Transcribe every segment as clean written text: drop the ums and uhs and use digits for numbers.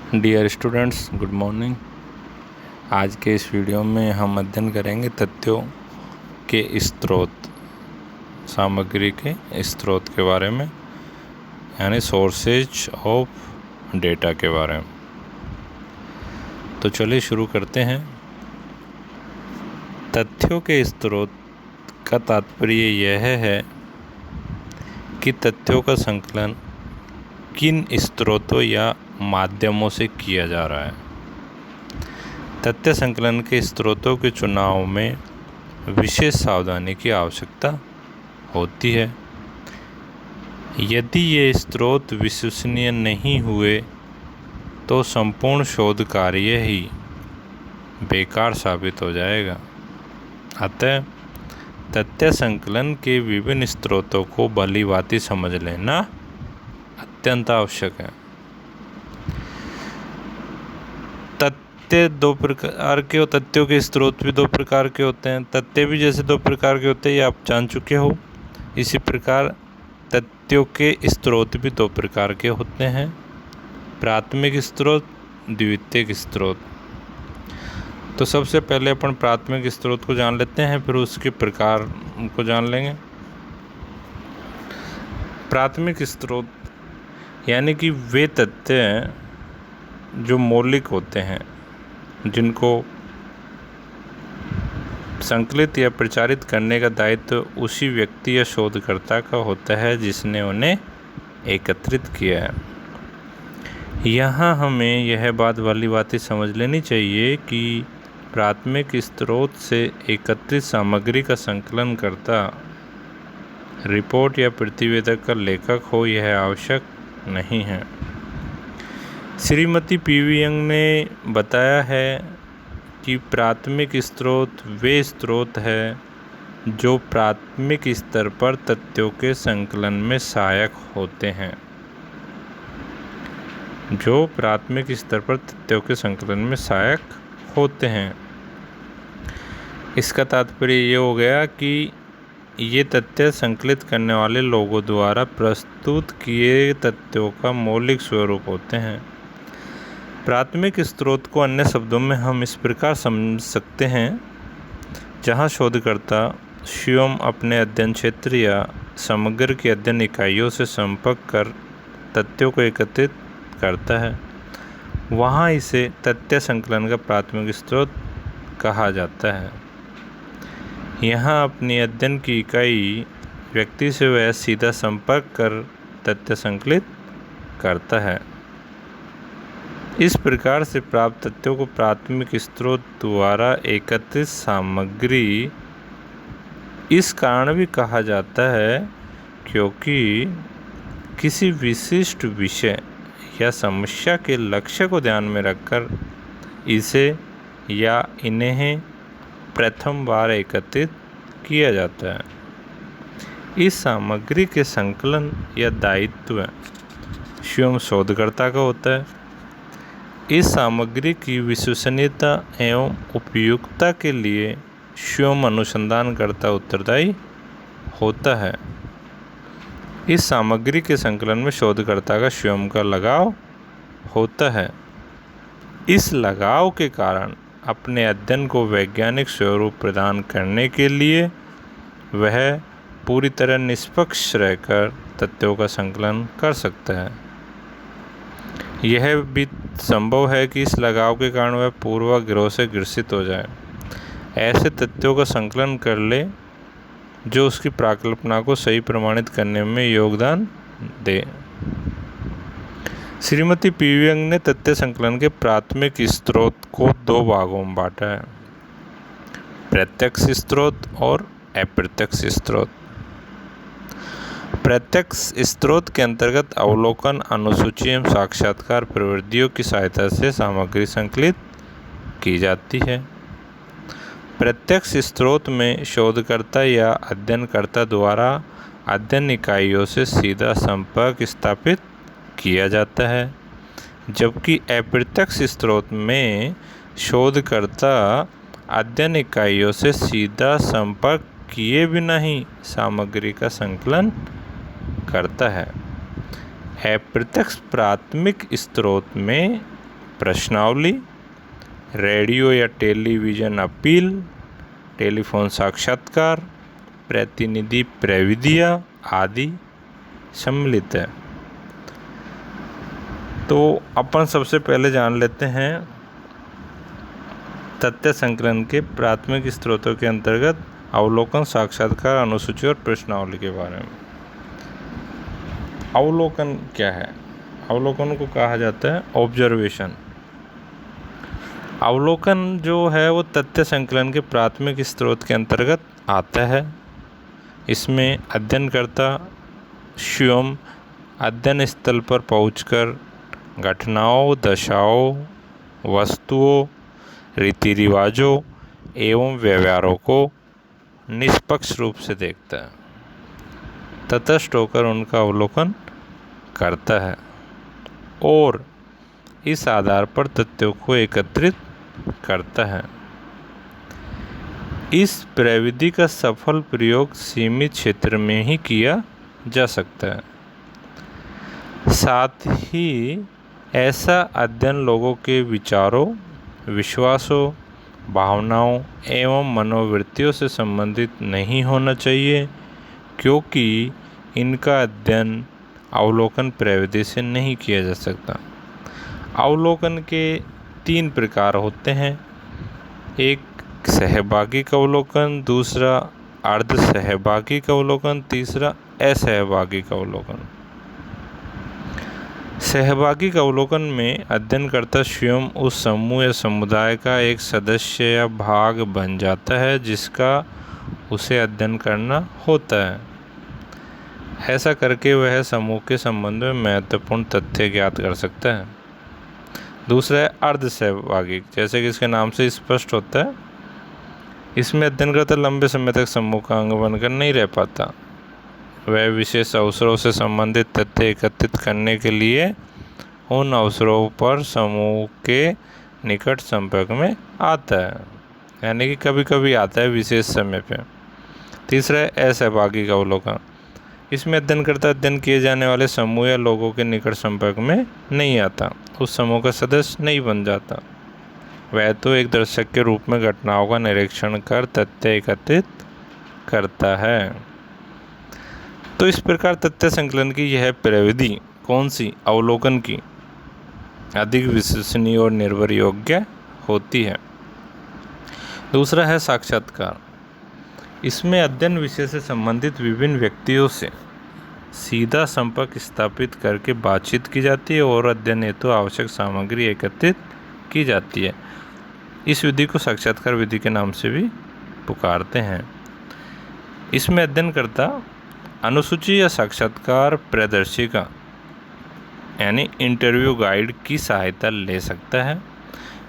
Dear students, good morning. आज के इस वीडियो में हम अध्ययन करेंगे तथ्यों के स्रोत, सामग्री के स्रोत के बारे में, यानी सोर्सेज ऑफ डेटा के बारे में। तो चलिए शुरू करते हैं। तथ्यों के स्रोत का तात्पर्य यह है कि तथ्यों का संकलन किन स्रोतों या माध्यमों से किया जा रहा है। तथ्य संकलन के स्रोतों के चुनाव में विशेष सावधानी की आवश्यकता होती है। यदि ये स्रोत विश्वसनीय नहीं हुए तो संपूर्ण शोध कार्य ही बेकार साबित हो जाएगा। अतः तथ्य संकलन के विभिन्न स्रोतों को भलीभांति समझ लेना अत्यंत आवश्यक है। तथ्य दो प्रकार के तथ्यों के स्रोत भी दो प्रकार के होते हैं। तथ्य भी जैसे दो प्रकार के होते हैं, ये आप जान चुके हो। इसी प्रकार तथ्यों के स्रोत भी दो प्रकार के होते हैं, प्राथमिक स्रोत, द्वितीयक स्रोत। तो सबसे पहले अपन प्राथमिक स्रोत को जान लेते हैं, फिर उसके प्रकार को जान लेंगे। प्राथमिक स्रोत यानी कि वे तथ्य जो मौलिक होते हैं, जिनको संकलित या प्रचारित करने का दायित्व उसी व्यक्ति या शोधकर्ता का होता है जिसने उन्हें एकत्रित किया है। यहाँ हमें यह बात वाली बातें समझ लेनी चाहिए कि प्राथमिक स्रोत से एकत्रित सामग्री का संकलन करता रिपोर्ट या प्रतिवेदक का लेखक हो, यह आवश्यक नहीं है। श्रीमती पी.वी. यंग ने बताया है कि प्राथमिक स्रोत वे स्रोत है जो प्राथमिक स्तर पर तथ्यों के संकलन में सहायक होते हैं। जो प्राथमिक स्तर पर तथ्यों के संकलन में सहायक होते हैं, इसका तात्पर्य ये हो गया कि ये तथ्य संकलित करने वाले लोगों द्वारा प्रस्तुत किए तथ्यों का मौलिक स्वरूप होते हैं। प्राथमिक स्रोत को अन्य शब्दों में हम इस प्रकार समझ सकते हैं, जहां शोधकर्ता स्वयं अपने अध्ययन क्षेत्र या समग्र की अध्ययन इकाइयों से संपर्क कर तथ्यों को एकत्रित करता है, वहां इसे तथ्य संकलन का प्राथमिक स्रोत कहा जाता है। यहाँ अपनी अध्ययन की इकाई व्यक्ति से वह सीधा संपर्क कर तथ्य संकलित करता है। इस प्रकार से प्राप्त तथ्यों को प्राथमिक स्रोत द्वारा एकत्रित सामग्री इस कारण भी कहा जाता है क्योंकि किसी विशिष्ट विषय या समस्या के लक्ष्य को ध्यान में रखकर इसे या इन्हें प्रथम बार एकत्रित किया जाता है। इस सामग्री के संकलन या दायित्व स्वयं शोधकर्ता का होता है। इस सामग्री की विश्वसनीयता एवं उपयुक्तता के लिए स्वयं अनुसंधानकर्ता उत्तरदायी होता है। इस सामग्री के संकलन में शोधकर्ता का स्वयं का लगाव होता है। इस लगाव के कारण अपने अध्ययन को वैज्ञानिक स्वरूप प्रदान करने के लिए वह पूरी तरह निष्पक्ष रहकर तथ्यों का संकलन कर सकता है। यह भी संभव है कि इस लगाव के कारण वह पूर्वाग्रह से ग्रसित हो जाए, ऐसे तथ्यों का संकलन कर ले जो उसकी प्राकल्पना को सही प्रमाणित करने में योगदान दे। श्रीमती पी.वी. यंग ने तथ्य संकलन के प्राथमिक स्रोत को दो भागों में बांटा है, प्रत्यक्ष स्रोत और अप्रत्यक्ष स्रोत। प्रत्यक्ष स्रोत के अंतर्गत अवलोकन, अनुसूची एवं साक्षात्कार प्रविधियों की सहायता से सामग्री संकलित की जाती है। प्रत्यक्ष स्रोत में शोधकर्ता या अध्ययनकर्ता द्वारा अध्ययन इकाइयों से सीधा संपर्क स्थापित किया जाता है, जबकि अप्रत्यक्ष स्रोत में शोधकर्ता अध्ययन इकाइयों से सीधा संपर्क किए बिना ही सामग्री का संकलन करता है। अप्रत्यक्ष प्राथमिक स्रोत में प्रश्नावली, रेडियो या टेलीविज़न अपील, टेलीफोन साक्षात्कार, प्रतिनिधि प्रविधियाँ आदि सम्मिलित है। तो अपन सबसे पहले जान लेते हैं तथ्य संकलन के प्राथमिक स्रोतों के अंतर्गत अवलोकन, साक्षात्कार, अनुसूची और प्रश्नावली के बारे में। अवलोकन क्या है? अवलोकन को कहा जाता है ऑब्जर्वेशन। अवलोकन जो है वो तथ्य संकलन के प्राथमिक स्रोत के अंतर्गत आता है। इसमें अध्ययनकर्ता स्वयं अध्ययन स्थल पर पहुंचकर घटनाओं, दशाओं, वस्तुओं, रीति रिवाजों एवं व्यवहारों को निष्पक्ष रूप से देखता है, तटस्थ होकर उनका अवलोकन करता है और इस आधार पर तथ्यों को एकत्रित करता है। इस प्रविधि का सफल प्रयोग सीमित क्षेत्र में ही किया जा सकता है। साथ ही ऐसा अध्ययन लोगों के विचारों, विश्वासों, भावनाओं एवं मनोवृत्तियों से संबंधित नहीं होना चाहिए, क्योंकि इनका अध्ययन अवलोकन प्रविधि से नहीं किया जा सकता। अवलोकन के 3 प्रकार होते हैं। एक सहभागी अवलोकन, दूसरा अर्ध सहभागी अवलोकन, तीसरा असहभागी अवलोकन। सहभागी अवलोकन में अध्ययनकर्ता स्वयं उस समूह या समुदाय का एक सदस्य या भाग बन जाता है जिसका उसे अध्ययन करना होता है। ऐसा करके वह समूह के संबंध में महत्वपूर्ण तथ्य ज्ञात कर सकता है। दूसरा है अर्ध सहभागी, जैसे कि इसके नाम से स्पष्ट होता है। इसमें अध्ययनकर्ता लंबे समय तक समूह का अंग बनकर नहीं रह पाता। वह विशेष अवसरों से संबंधित तथ्य एकत्रित करने के लिए उन अवसरों पर समूह के निकट संपर्क में आता है, यानी कि कभी कभी आता है विशेष समय पे। तीसरा है असहभागी अवलोकन। इसमें अध्ययनकर्ता अध्ययन किए जाने वाले समूह या लोगों के निकट संपर्क में नहीं आता, उस समूह का सदस्य नहीं बन जाता। वह तो एक दर्शक के रूप में घटनाओं का निरीक्षण कर तथ्य एकत्रित करता है। तो इस प्रकार तथ्य संकलन की यह प्रविधि कौन सी? अवलोकन की अधिक विश्वसनीय और निर्भर योग्य होती है। दूसरा है साक्षात्कार। इसमें अध्ययन विषय से संबंधित विभिन्न व्यक्तियों से सीधा संपर्क स्थापित करके बातचीत की जाती है और अध्ययन हेतु आवश्यक सामग्री एकत्रित की जाती है। इस विधि को साक्षात्कार विधि के नाम से भी पुकारते हैं। इसमें अध्ययनकर्ता अनुसूची या साक्षात्कार प्रदर्शिका यानी इंटरव्यू गाइड की सहायता ले सकता है।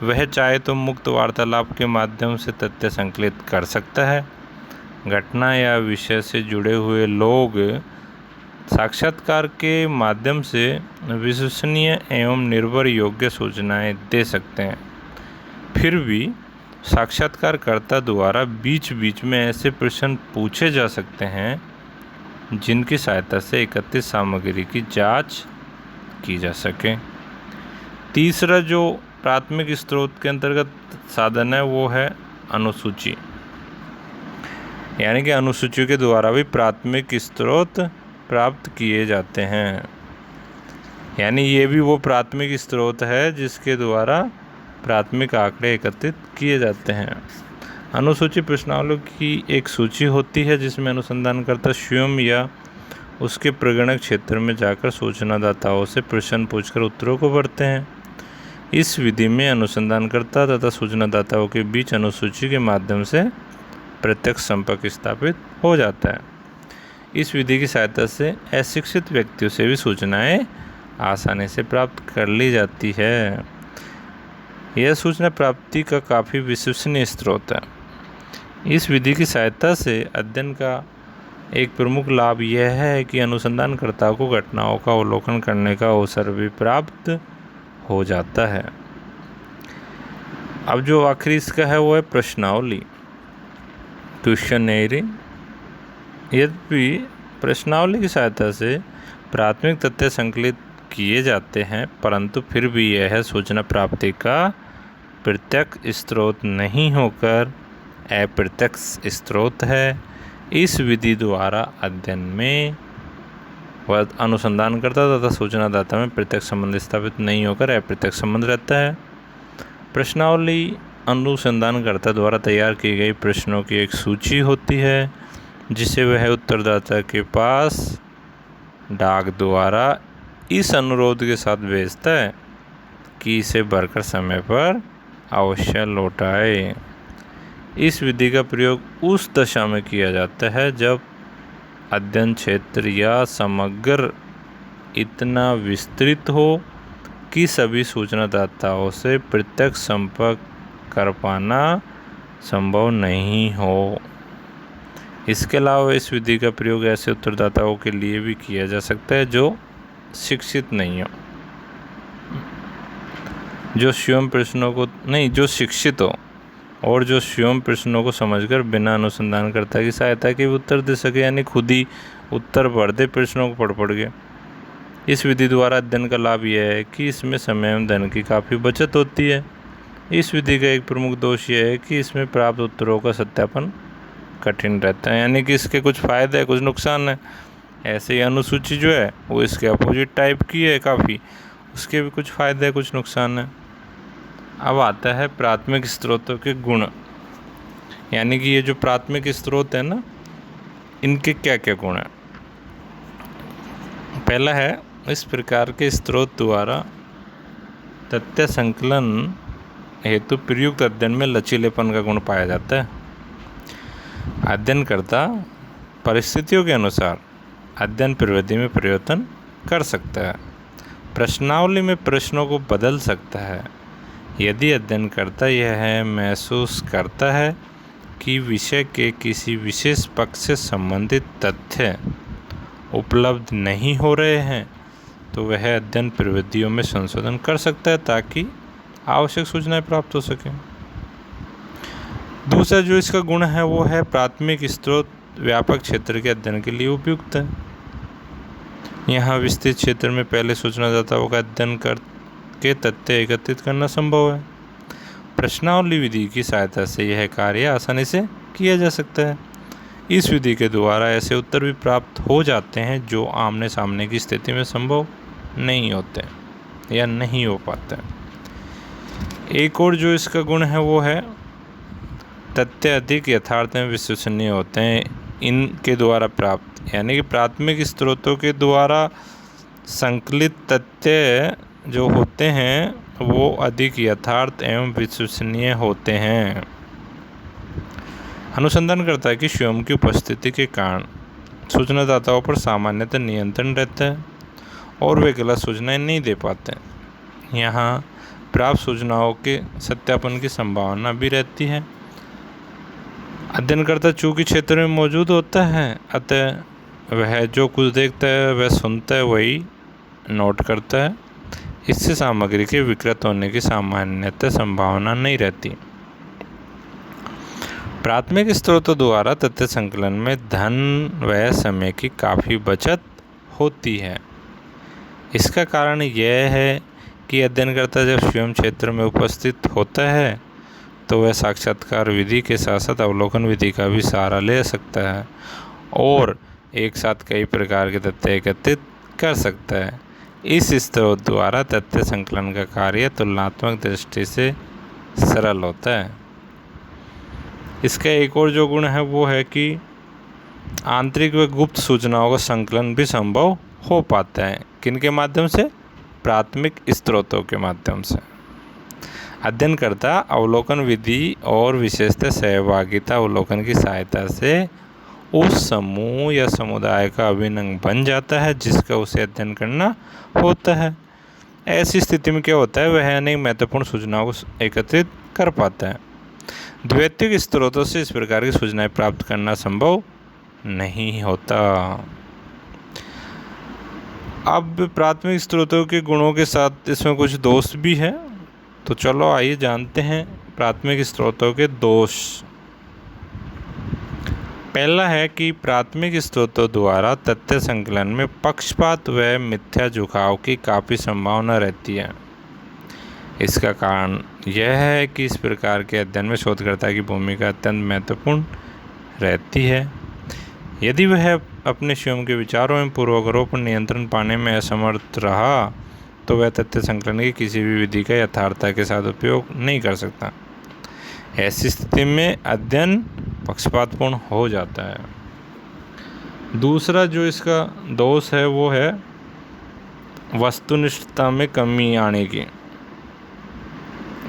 वह चाहे तो मुक्त वार्तालाप के माध्यम से तथ्य संकलित कर सकता है। घटना या विषय से जुड़े हुए लोग साक्षात्कार के माध्यम से विश्वसनीय एवं निर्भर योग्य सूचनाएं दे सकते हैं। फिर भी साक्षात्कारकर्ता द्वारा बीच बीच में ऐसे प्रश्न पूछे जा सकते हैं जिनकी सहायता से एकत्रित सामग्री की जांच की जा सके। तीसरा जो प्राथमिक स्रोत के अंतर्गत साधन है वो है अनुसूची, यानी कि अनुसूची के द्वारा भी प्राथमिक स्रोत प्राप्त किए जाते हैं। यानी ये भी वो प्राथमिक स्रोत है जिसके द्वारा प्राथमिक आंकड़े एकत्रित किए जाते हैं। अनुसूची प्रश्नावली की एक सूची होती है जिसमें अनुसंधानकर्ता स्वयं या उसके प्रगणक क्षेत्र में जाकर सूचनादाताओं से प्रश्न पूछकर उत्तरों को भरते हैं। इस विधि में अनुसंधानकर्ता तथा सूचनादाताओं के बीच अनुसूची के माध्यम से प्रत्यक्ष संपर्क स्थापित हो जाता है। इस विधि की सहायता से अशिक्षित व्यक्तियों से भी सूचनाएं आसानी से प्राप्त कर ली जाती है। यह सूचना प्राप्ति का काफ़ी विश्वसनीय स्रोत है। इस विधि की सहायता से अध्ययन का एक प्रमुख लाभ यह है कि अनुसंधानकर्ता को घटनाओं का अवलोकन करने का अवसर भी प्राप्त हो जाता है। अब जो आखिरी इसका है वो है प्रश्नावली, क्वेश्चनरी। यद्यपि प्रश्नावली की सहायता से प्राथमिक तथ्य संकलित किए जाते हैं, परंतु फिर भी यह सूचना प्राप्ति का प्रत्यक्ष स्रोत नहीं होकर अप्रत्यक्ष स्रोत है। इस विधि द्वारा अध्ययन में वह अनुसंधानकर्ता तथा सूचनादाता में प्रत्यक्ष संबंध स्थापित नहीं होकर अप्रत्यक्ष संबंध रहता है। प्रश्नावली अनुसंधानकर्ता द्वारा तैयार की गई प्रश्नों की एक सूची होती है, जिसे वह उत्तरदाता के पास डाक द्वारा इस अनुरोध के साथ भेजता है कि इसे भरकर समय पर अवश्य लौटाए। इस विधि का प्रयोग उस दशा में किया जाता है जब अध्ययन क्षेत्र या समग्र इतना विस्तृत हो कि सभी सूचनादाताओं से प्रत्यक्ष संपर्क कर पाना संभव नहीं हो। इसके अलावा इस विधि का प्रयोग ऐसे उत्तरदाताओं के लिए भी किया जा सकता है जो शिक्षित नहीं हो, जो शिक्षित हो और जो स्वयं प्रश्नों को समझकर बिना अनुसंधानकर्ता की सहायता के उत्तर दे सके, यानी खुद ही उत्तर भर दे प्रश्नों को पढ़ के। इस विधि द्वारा अध्ययन का लाभ यह है कि इसमें समय एवं धन की काफ़ी बचत होती है। इस विधि का एक प्रमुख दोष यह है कि इसमें प्राप्त उत्तरों का सत्यापन कठिन रहता है, यानी कि इसके कुछ फ़ायदे हैं, कुछ नुकसान है। ऐसे ही अनुसूची जो है वो इसके अपोजिट टाइप की है काफ़ी, उसके भी कुछ फ़ायदे हैं, कुछ नुकसान है। अब आता है प्राथमिक स्रोतों के गुण, यानी कि ये जो प्राथमिक स्रोत है ना, इनके क्या क्या गुण हैं। पहला है, इस प्रकार के स्रोत द्वारा तथ्य संकलन हेतु प्रयुक्त अध्ययन में लचीलेपन का गुण पाया जाता है। अध्ययनकर्ता परिस्थितियों के अनुसार अध्ययन प्रविधि में परिवर्तन कर सकता है, प्रश्नावली में प्रश्नों को बदल सकता है यदि अध्ययनकर्ता यह महसूस करता है कि विषय के किसी विशेष पक्ष से संबंधित तथ्य उपलब्ध नहीं हो रहे हैं, तो वह अध्ययन प्रविधियों में संशोधन कर सकता है ताकि आवश्यक सूचनाएं प्राप्त हो सकें। दूसरा जो इसका गुण है वो है प्राथमिक स्रोत व्यापक क्षेत्र के अध्ययन के लिए उपयुक्त है। यहाँ विस्तृत क्षेत्र में पहले सूचनादाताओं का अध्ययन करके तथ्य एकत्रित करना संभव है। प्रश्नावली विधि की सहायता से यह कार्य आसानी से किया जा सकता है। इस विधि के द्वारा ऐसे उत्तर भी प्राप्त हो जाते हैं जो आमने सामने की स्थिति में संभव नहीं होते या नहीं हो पाते। एक और जो इसका गुण है वो है तथ्य अधिक यथार्थ में विश्वसनीय होते हैं। इनके द्वारा प्राप्त, यानी कि प्राथमिक स्रोतों के द्वारा संकलित तथ्य जो होते हैं वो अधिक यथार्थ एवं विश्वसनीय होते हैं। अनुसंधानकर्ता की स्वयं की उपस्थिति के कारण सूचनादाताओं पर सामान्यतः नियंत्रण रहता है और वे गलत सूचनाएं नहीं दे पाते। यहाँ प्राप्त सूचनाओं के सत्यापन की संभावना भी रहती है। अध्ययनकर्ता चूँकि क्षेत्र में मौजूद होता है, अतः वह जो कुछ देखता है वह सुनता है वही नोट करता है। इससे सामग्री के विकृत होने की सामान्यतः संभावना नहीं रहती। प्राथमिक स्रोतों द्वारा तथ्य संकलन में धन व समय की काफ़ी बचत होती है। इसका कारण यह है कि अध्ययनकर्ता जब स्वयं क्षेत्र में उपस्थित होता है तो वह साक्षात्कार विधि के साथ साथ अवलोकन विधि का भी सहारा ले सकता है और एक साथ कई प्रकार के तथ्य एकत्रित कर सकता है। इस स्रोत द्वारा तथ्य संकलन का कार्य तुलनात्मक दृष्टि से सरल होता है। इसका एक और जो गुण है वो है कि आंतरिक व गुप्त सूचनाओं का संकलन भी संभव हो पाता है। किनके माध्यम से? प्राथमिक स्रोतों के माध्यम से। अध्ययनकर्ता अवलोकन विधि और विशेषतः सहभागिता अवलोकन की सहायता से उस समूह या समुदाय का अभिन्न अंग बन जाता है जिसका उसे अध्ययन करना होता है। ऐसी स्थिति में क्या होता है, वह अनेक महत्वपूर्ण सूचनाओं को एकत्रित कर पाता है। द्वैतिक स्रोतों से इस प्रकार की सूचनाएं प्राप्त करना संभव नहीं होता। अब प्राथमिक स्रोतों के गुणों के साथ इसमें कुछ दोष भी है, तो चलो आइए जानते हैं प्राथमिक स्रोतों के दोष। पहला है कि प्राथमिक स्रोतों द्वारा तथ्य संकलन में पक्षपात व मिथ्या झुकाव की काफ़ी संभावना रहती है। इसका कारण यह है कि इस प्रकार के अध्ययन में शोधकर्ता की भूमिका अत्यंत महत्वपूर्ण रहती है। यदि वह अपने स्वयं के विचारों एवं पूर्वाग्रहों पर नियंत्रण पाने में असमर्थ रहा तो वह तथ्य संकलन की किसी भी विधि का यथार्थता के साथ उपयोग नहीं कर सकता। ऐसी स्थिति में अध्ययन पक्षपातपूर्ण हो जाता है। दूसरा जो इसका दोष है वो है वस्तुनिष्ठता में कमी आने की।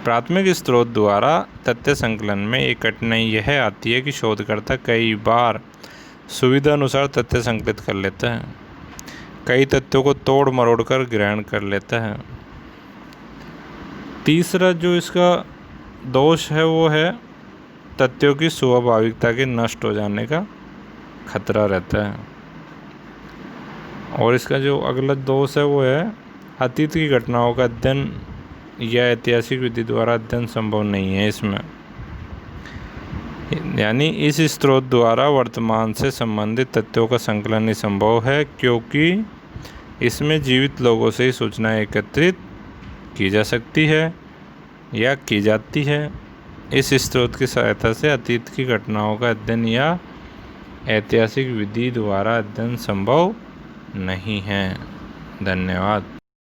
प्राथमिक स्रोत द्वारा तथ्य संकलन में एक कठिनाई यह आती है कि शोधकर्ता कई बार सुविधा अनुसार तथ्य संकलित कर लेता है, कई तथ्यों को तोड़ मरोड़ कर ग्रहण कर लेता है। तीसरा जो इसका दोष है वो है तथ्यों की स्वाभाविकता के नष्ट हो जाने का खतरा रहता है। और इसका जो अगला दोष है वो है अतीत की घटनाओं का अध्ययन या ऐतिहासिक विधि द्वारा अध्ययन संभव नहीं है इसमें। यानी इस स्रोत द्वारा वर्तमान से संबंधित तथ्यों का संकलन ही संभव है, क्योंकि इसमें जीवित लोगों से ही सूचनाएं एकत्रित की जा सकती है या की जाती है। इस स्रोत की सहायता से अतीत की घटनाओं का अध्ययन या ऐतिहासिक विधि द्वारा अध्ययन संभव नहीं है। धन्यवाद।